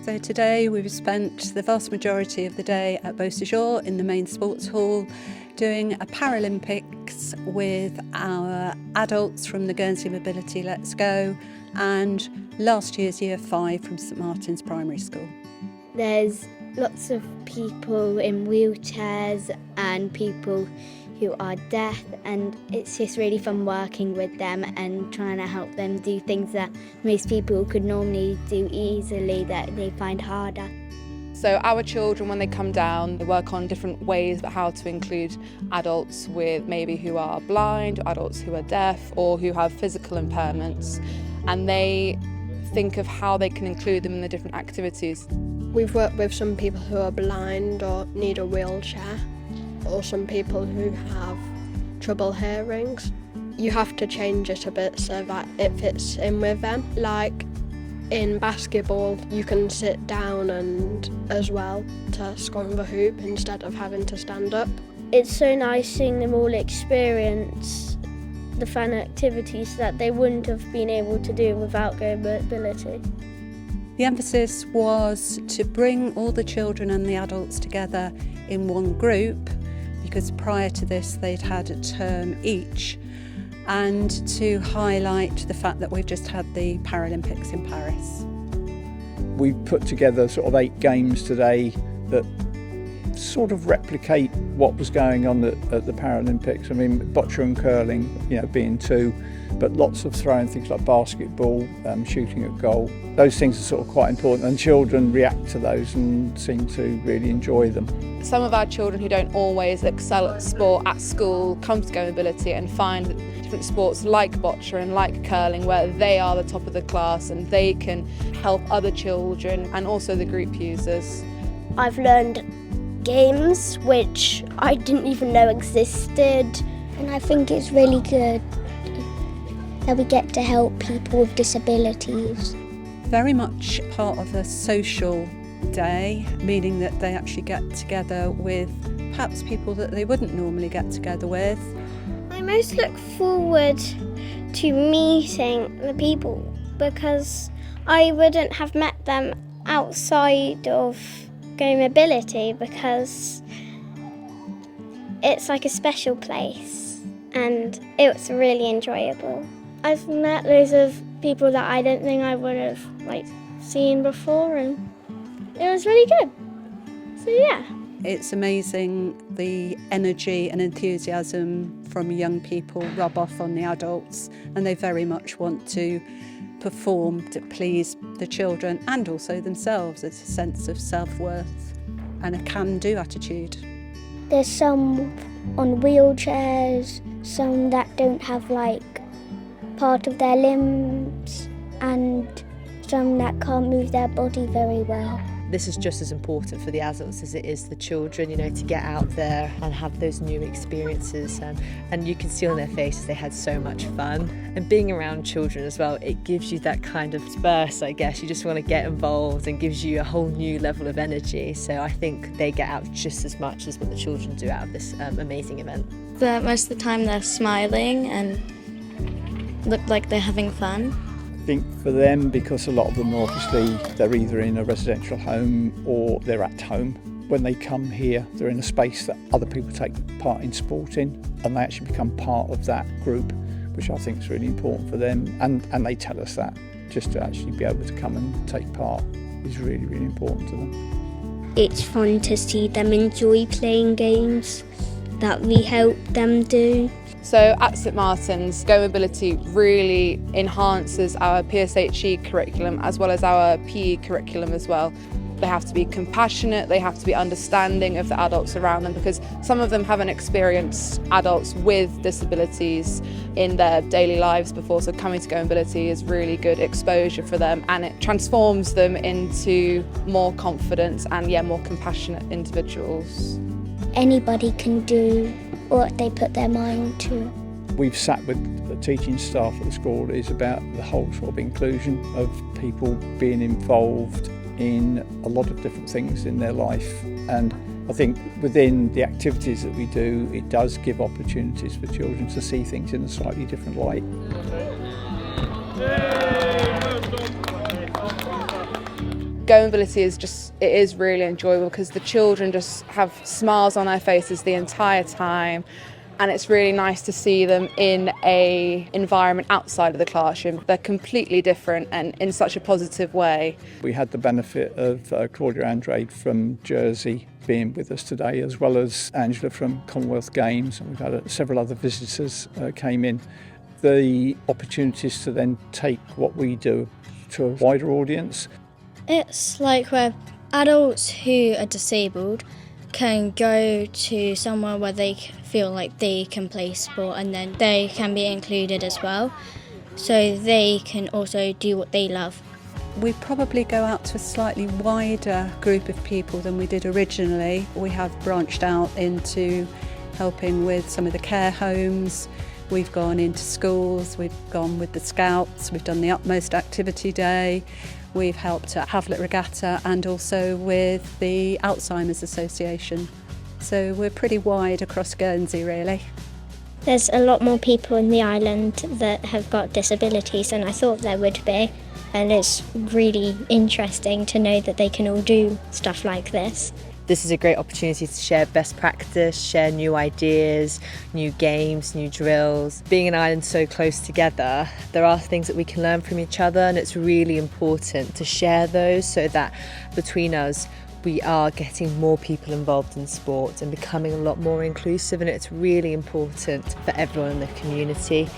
So today we've spent the vast majority of the day at Beausejour in the main sports hall doing a Paralympics with our adults from the Guernsey Mobility Let's Go and last year's Year 5 from St Martin's Primary School. There's lots of people in wheelchairs and people who are deaf, and it's just really fun working with them and trying to help them do things that most people could normally do easily that they find harder. So our children, when they come down, they work on different ways about how to include adults with maybe who are blind, adults who are deaf or who have physical impairments, and they think of how they can include them in the different activities. We've worked with some people who are blind or need a wheelchair, or some people who have trouble hearing. You have to change it a bit so that it fits in with them. Like in basketball, you can sit down and as well to score the hoop instead of having to stand up. It's so nice seeing them all experience the fun activities that they wouldn't have been able to do without Go Mobility. The emphasis was to bring all the children and the adults together in one group, because prior to this they'd had a term each, and to highlight the fact that we've just had the Paralympics in Paris. We put together sort of 8 games today that sort of replicate what was going on at the Paralympics. I mean, boccia and curling, being 2, but lots of throwing things like basketball, shooting at goal. Those things are sort of quite important, and children react to those and seem to really enjoy them. Some of our children who don't always excel at sport at school come to Go Mobility and find different sports like boccia and like curling where they are the top of the class and they can help other children and also the group users. I've learned games which I didn't even know existed, and I think it's really good that we get to help people with disabilities. Very much part of a social day, meaning that they actually get together with perhaps people that they wouldn't normally get together with. I most look forward to meeting the people because I wouldn't have met them outside of Go Mobility because it's like a special place and it was really enjoyable. I've met loads of people that I don't think I would have seen before, and it was really good. So yeah. It's amazing the energy and enthusiasm from young people rub off on the adults, and they very much want to perform to please the children and also themselves. It's a sense of self-worth and a can-do attitude. There's some on wheelchairs, some that don't have part of their limbs, and some that can't move their body very well. This is just as important for the adults as it is the children, to get out there and have those new experiences. And you can see on their faces they had so much fun. And being around children as well, it gives you that kind of burst, I guess. You just want to get involved and gives you a whole new level of energy. So I think they get out just as much as what the children do out of this amazing event. But most of the time they're smiling and look like they're having fun. I think for them, because a lot of them they're either in a residential home or they're at home. When they come here, they're in a space that other people take part in sport in, and they actually become part of that group, which I think is really important for them. And they tell us that just to actually be able to come and take part is really, really important to them. It's fun to see them enjoy playing games that we help them do. So at St Martin's, Go Mobility really enhances our PSHE curriculum as well as our PE curriculum as well. They have to be compassionate, they have to be understanding of the adults around them, because some of them haven't experienced adults with disabilities in their daily lives before, so coming to Go Mobility is really good exposure for them, and it transforms them into more confident and more compassionate individuals. Anybody can do what they put their mind to. We've sat with the teaching staff at the school. It's about the whole sort of inclusion of people being involved in a lot of different things in their life, and I think within the activities that we do, it does give opportunities for children to see things in a slightly different light. Goability is really enjoyable because the children just have smiles on their faces the entire time, and it's really nice to see them in a environment outside of the classroom. They're completely different and in such a positive way. We had the benefit of Claudia Andrade from Jersey being with us today, as well as Angela from Commonwealth Games, and we've had several other visitors came in. The opportunities to then take what we do to a wider audience. It's like where adults who are disabled can go to somewhere where they feel like they can play sport, and then they can be included as well, so they can also do what they love. We probably go out to a slightly wider group of people than we did originally. We have branched out into helping with some of the care homes. We've gone into schools, we've gone with the Scouts, we've done the Utmost Activity Day, we've helped at Havlet Regatta and also with the Alzheimer's Association. So we're pretty wide across Guernsey really. There's a lot more people in the island that have got disabilities than I thought there would be, and it's really interesting to know that they can all do stuff like this. This is a great opportunity to share best practice, share new ideas, new games, new drills. Being an island so close together, there are things that we can learn from each other, and it's really important to share those so that between us we are getting more people involved in sport and becoming a lot more inclusive, and it's really important for everyone in the community.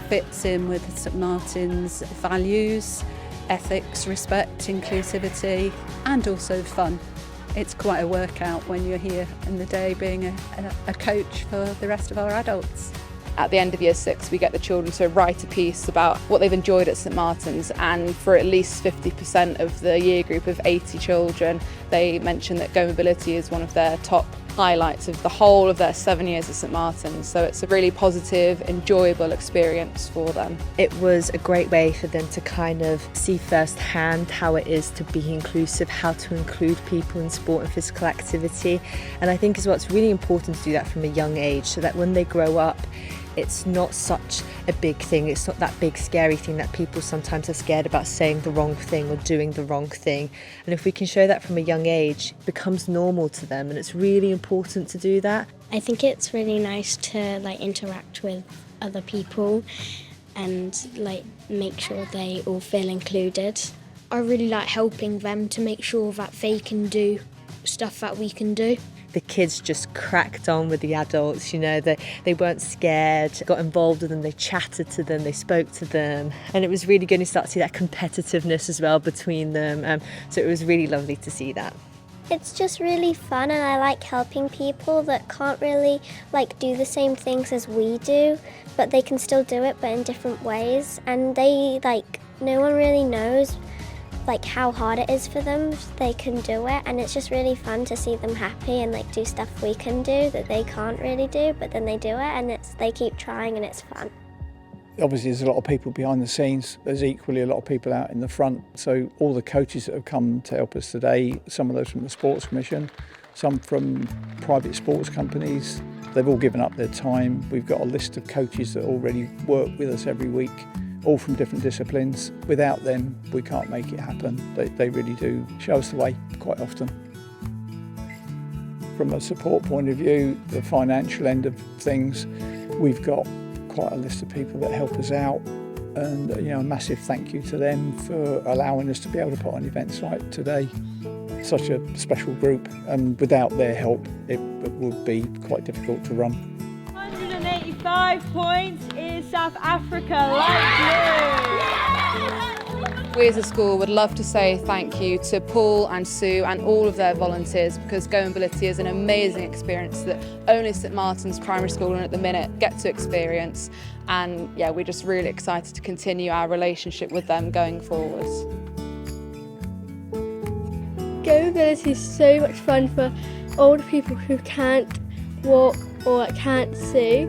Fits in with St Martin's values, ethics, respect, inclusivity and also fun. It's quite a workout when you're here in the day being a coach for the rest of our adults. At the end of year 6, we get the children to write a piece about what they've enjoyed at St Martin's, and for at least 50% of the year group of 80 children, they mention that Goability is one of their top highlights of the whole of their 7 years at St Martin's. So it's a really positive, enjoyable experience for them. It was a great way for them to kind of see firsthand how it is to be inclusive, how to include people in sport and physical activity. And I think as well it's really important to do that from a young age, so that when they grow up, it's not such a big thing, it's not that big scary thing that people sometimes are scared about saying the wrong thing or doing the wrong thing. And if we can show that from a young age, it becomes normal to them, and it's really important to do that. I think it's really nice to interact with other people and make sure they all feel included. I really like helping them to make sure that they can do stuff that we can do. The kids just cracked on with the adults, they weren't scared, got involved with them, they chatted to them, they spoke to them, and it was really good to start to see that competitiveness as well between them, so it was really lovely to see that. It's just really fun, and I like helping people that can't really do the same things as we do, but they can still do it but in different ways, and they no one really knows how hard it is for them. They can do it, and it's just really fun to see them happy and do stuff we can do that they can't really do, but then they do it, and they keep trying, and it's fun. Obviously there's a lot of people behind the scenes, there's equally a lot of people out in the front, so all the coaches that have come to help us today, some of those from the Sports Commission, some from private sports companies, they've all given up their time. We've got a list of coaches that already work with us every week, all from different disciplines. Without them, we can't make it happen. They really do show us the way quite often. From a support point of view, the financial end of things, we've got quite a list of people that help us out, and a massive thank you to them for allowing us to be able to put on events like today. Such a special group, and without their help, it would be quite difficult to run. 185 points is South Africa, light blue. We as a school would love to say thank you to Paul and Sue and all of their volunteers, because Goability is an amazing experience that only St Martin's Primary School and at the minute get to experience, and we're just really excited to continue our relationship with them going forwards. Goability is so much fun for older people who can't walk or can't see,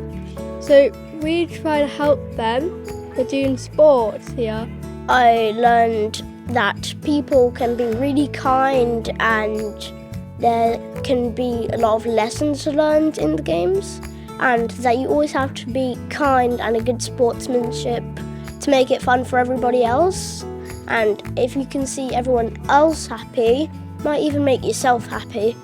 so we try to help them. They're doing sports here. I learned that people can be really kind, and there can be a lot of lessons learned in the games, and that you always have to be kind and a good sportsmanship to make it fun for everybody else. And if you can see everyone else happy, might even make yourself happy.